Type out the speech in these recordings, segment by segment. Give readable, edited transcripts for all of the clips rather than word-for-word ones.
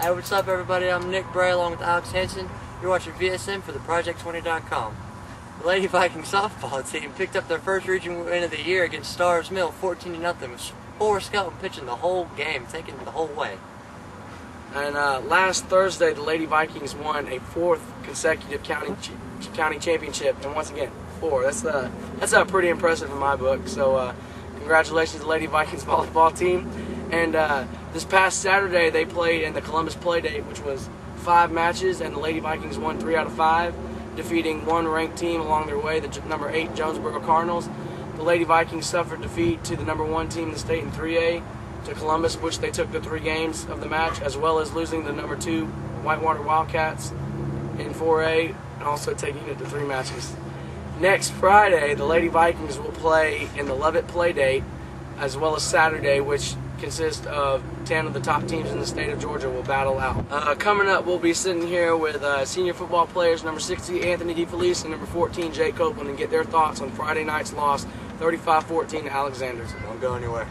Hey, what's up, everybody? I'm Nick Bray along with Alex Hanson. You're watching VSM for the Project20.com. The Lady Vikings softball team picked up their first region win of the year against Stars Mill, 14-0, with Forrest Skelton pitching the whole game, taking it the whole way. And last Thursday, the Lady Vikings won a fourth consecutive county championship, and once again, four. That's pretty impressive in my book. So congratulations to the Lady Vikings volleyball team. And this past Saturday, they played in the Columbus Playdate, which was 5 matches, and the Lady Vikings won 3 out of 5, defeating one ranked team along their way, the number 8 Jonesboro Cardinals. The Lady Vikings suffered defeat to the number 1 team in the state in 3A, to Columbus, which they took the 3 games of the match, as well as losing the number 2 Whitewater Wildcats in 4A, and also taking it to 3 matches. Next Friday, the Lady Vikings will play in the Leavitt Playdate, as well as Saturday, which consists of 10 of the top teams in the state of Georgia will battle out. Coming up, we'll be sitting here with senior football players number 60, Anthony Defelice, and number 14, Jay Copeland, and get their thoughts on Friday night's loss, 35-14 to Alexander. So don't go anywhere.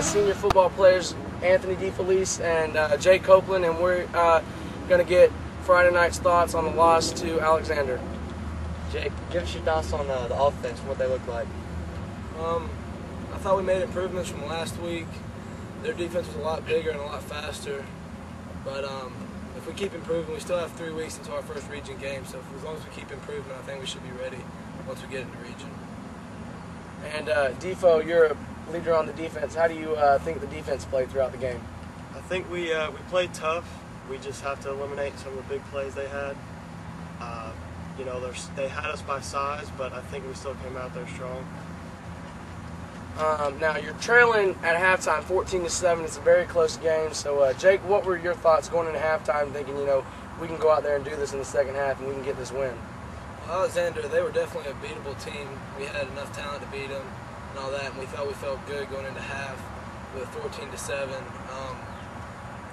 Senior football players Anthony Defelice and Jay Copeland, and we're going to get Friday night's thoughts on the loss to Alexander. Jake, give us your thoughts on the offense and what they look like. I thought we made improvements from last week. Their defense was a lot bigger and a lot faster, but if we keep improving, we still have 3 weeks until our first region game, so as long as we keep improving, I think we should be ready once we get into region. And Defo, you're a leader on the defense. How do you think the defense played throughout the game? I think we played tough. We just have to eliminate some of the big plays they had. You know, they had us by size, but I think we still came out there strong. Now you're trailing at halftime, 14-7. It's a very close game. So Jake, what were your thoughts going into halftime, thinking, you know, we can go out there and do this in the second half and we can get this win? Alexander, they were definitely a beatable team. We had enough talent to beat them and all that, and we thought we felt good going into half with 14-7.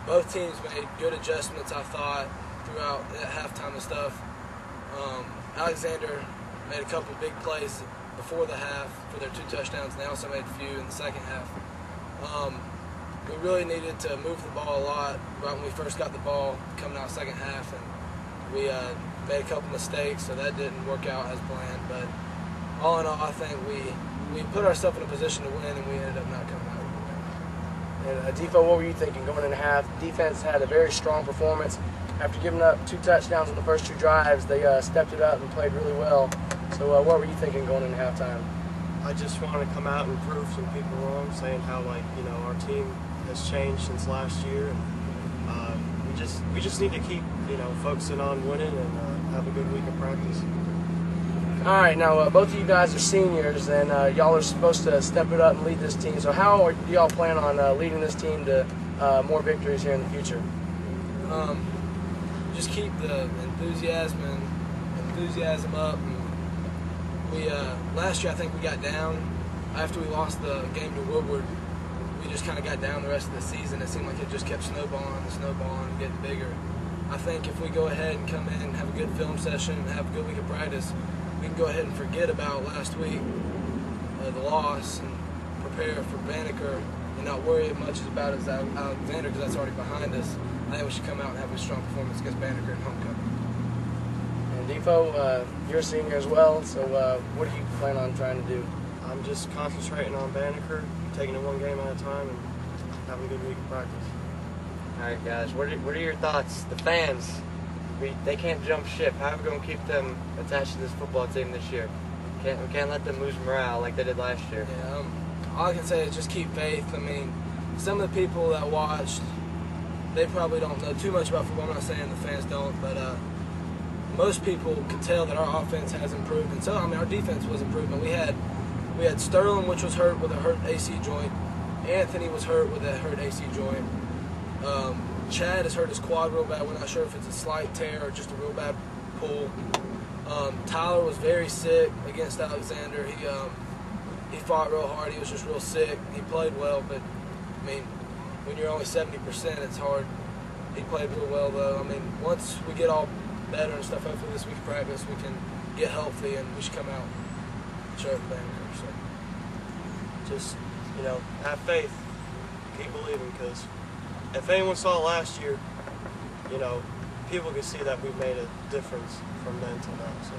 Both teams made good adjustments, I thought, throughout that halftime and stuff. Alexander made a couple big plays before the half for their 2 touchdowns, and they also made a few in the second half. We really needed to move the ball a lot right when we first got the ball coming out second half, and we made a couple mistakes, so that didn't work out as planned. But all in all, I think we put ourselves in a position to win, and we ended up not coming out with a win. And Defo, what were you thinking going into half? Defense had a very strong performance. After giving up 2 touchdowns on the first 2 drives, they stepped it up and played really well. So what were you thinking going into halftime? I just want to come out and prove some people wrong, saying how, like, you know, our team has changed since last year. And, we just need to keep, you know, focusing on winning and have a good week of practice. All right, now both of you guys are seniors, and y'all are supposed to step it up and lead this team. So how do y'all plan on leading this team to more victories here in the future? Just keep the enthusiasm up. And we last year I think we got down after we lost the game to Woodward. We just kind of got down the rest of the season. It seemed like it just kept snowballing and getting bigger. I think if we go ahead and come in and have a good film session and have a good week of practice, we can go ahead and forget about last week, the loss, and prepare for Banneker and not worry as much about it as Alexander, because that's already behind us. I think we should come out and have a strong performance against Banneker in homecoming. And Defo, you're a senior as well, so what do you plan on trying to do? I'm just concentrating on Banneker, taking it 1 game at a time, and having a good week of practice. All right, guys, what are your thoughts? The fans, they can't jump ship. How are we going to keep them attached to this football team this year? We can't let them lose morale like they did last year. Yeah, all I can say is just keep faith. I mean, some of the people that watched, they probably don't know too much about football. I'm not saying the fans don't, but most people could tell that our offense has improved. And so, I mean, our defense was improving. We had Sterling, which was hurt with a hurt AC joint. Anthony was hurt with a hurt AC joint. Chad has hurt his quad real bad. We're not sure if it's a slight tear or just a real bad pull. Tyler was very sick against Alexander. He fought real hard. He was just real sick. He played well, but I mean, when you're only 70%, it's hard. He played real well, though. I mean, once we get all better and stuff, hopefully this week of practice, we can get healthy and we should come out and show the Banneker. So Just, have faith. Keep believing, because if anyone saw last year, people can see that we've made a difference from then till now. So.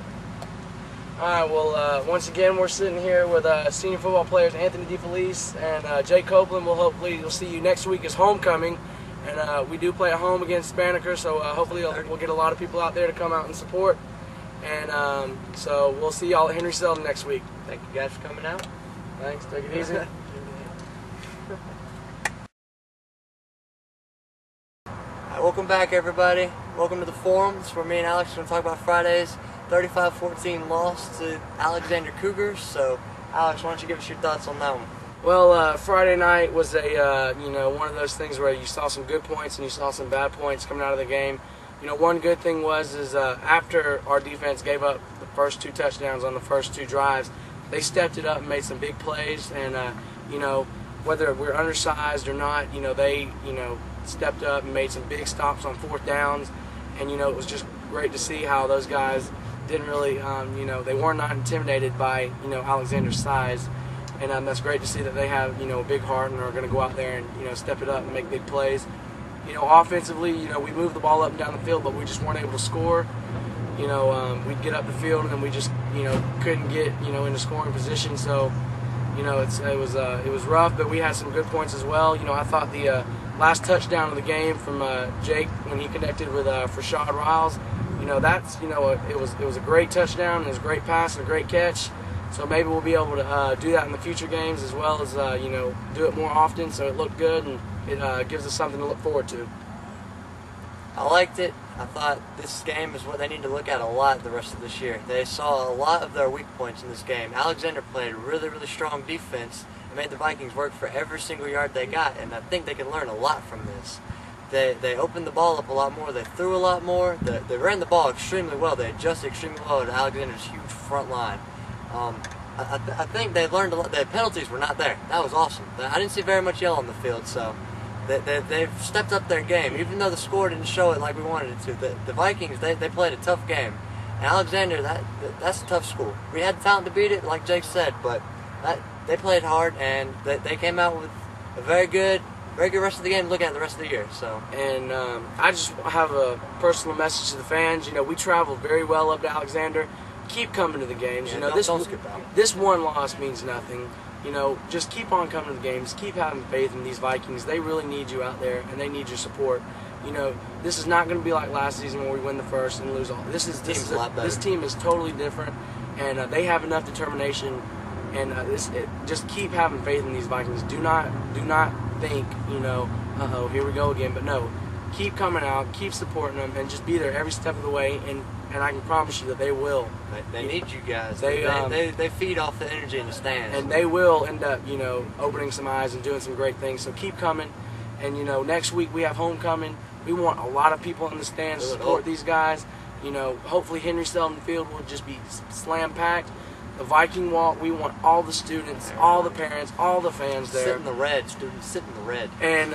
All right, well, once again, we're sitting here with senior football players Anthony Defelice and Jake Copeland. We'll see you next week as homecoming, and we do play at home against Banneker, so hopefully we'll get a lot of people out there to come out and support. And so we'll see y'all at Henry Seldon next week. Thank you guys for coming out. Thanks. Take it easy. Welcome back, everybody. Welcome to the forum. This is where me and Alex are going to talk about Friday's 35-14 loss to Alexander Cougars. So, Alex, why don't you give us your thoughts on that one? Well, Friday night was a one of those things where you saw some good points and you saw some bad points coming out of the game. One good thing was after our defense gave up the first 2 touchdowns on the first 2 drives, they stepped it up and made some big plays. And whether we're undersized or not, they stepped up and made some big stops on 4th downs. And it was just great to see how those guys didn't really, they were not intimidated by Alexander's size. And that's great to see that they have a big heart and are going to go out there and step it up and make big plays. Offensively, we moved the ball up and down the field, but we just weren't able to score. We'd get up the field and then we just couldn't get into scoring position. So it was rough, but we had some good points as well. I thought the last touchdown of the game from Jake when he connected with Rashad Riles, it was a great touchdown. It was a great pass and a great catch. So maybe we'll be able to do that in the future games as well as do it more often. So it looked good and it gives us something to look forward to. I liked it. I thought this game is what they need to look at a lot the rest of this year. They saw a lot of their weak points in this game. Alexander played really, really strong defense and made the Vikings work for every single yard they got, and I think they can learn a lot from this. They opened the ball up a lot more. They threw a lot more. They ran the ball extremely well. They adjusted extremely well to Alexander's huge front line. I think they learned a lot. The penalties were not there. That was awesome. I didn't see very much yellow on the field, so they've stepped up their game, even though the score didn't show it like we wanted it to. The Vikings, they played a tough game. And Alexander, that's a tough school. We had the talent to beat it, like Jake said, but they played hard, and they came out with a very good rest of the game to look at the rest of the year. So, and I just have a personal message to the fans. We traveled very well up to Alexander. Keep coming to the games. Yeah, don't skip out. This one loss means nothing. Just keep on coming to the games. Keep having faith in these Vikings. They really need you out there, and they need your support. This is not going to be like last season where we win the first and lose all. This team is totally different, and they have enough determination. And just keep having faith in these Vikings. Do not think, uh-oh, here we go again. But no, keep coming out, keep supporting them, and just be there every step of the way. And I can promise you that they will. They need you guys. They feed off the energy in the stands. And they will end up, opening some eyes and doing some great things. So keep coming. And, next week we have homecoming. We want a lot of people in the stands to support these guys. Hopefully Henry Seldon Field will just be slam-packed. The Viking Walk, we want all the students, all the parents, all the fans there. Sit in the red, students, sit in the red. And,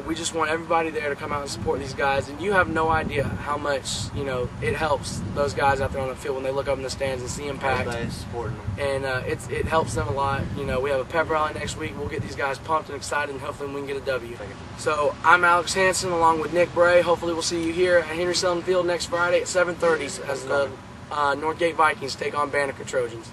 we just want everybody there to come out and support these guys. And you have no idea how much, it helps those guys out there on the field when they look up in the stands and see them packed. Everybody's supporting them. And it helps them a lot. We have a pep rally next week. We'll get these guys pumped and excited, and hopefully we can get a W. So I'm Alex Hanson along with Nick Bray. Hopefully we'll see you here at Henry Seldon Field next Friday at 7:30 as the Northgate Vikings take on Banneker Trojans.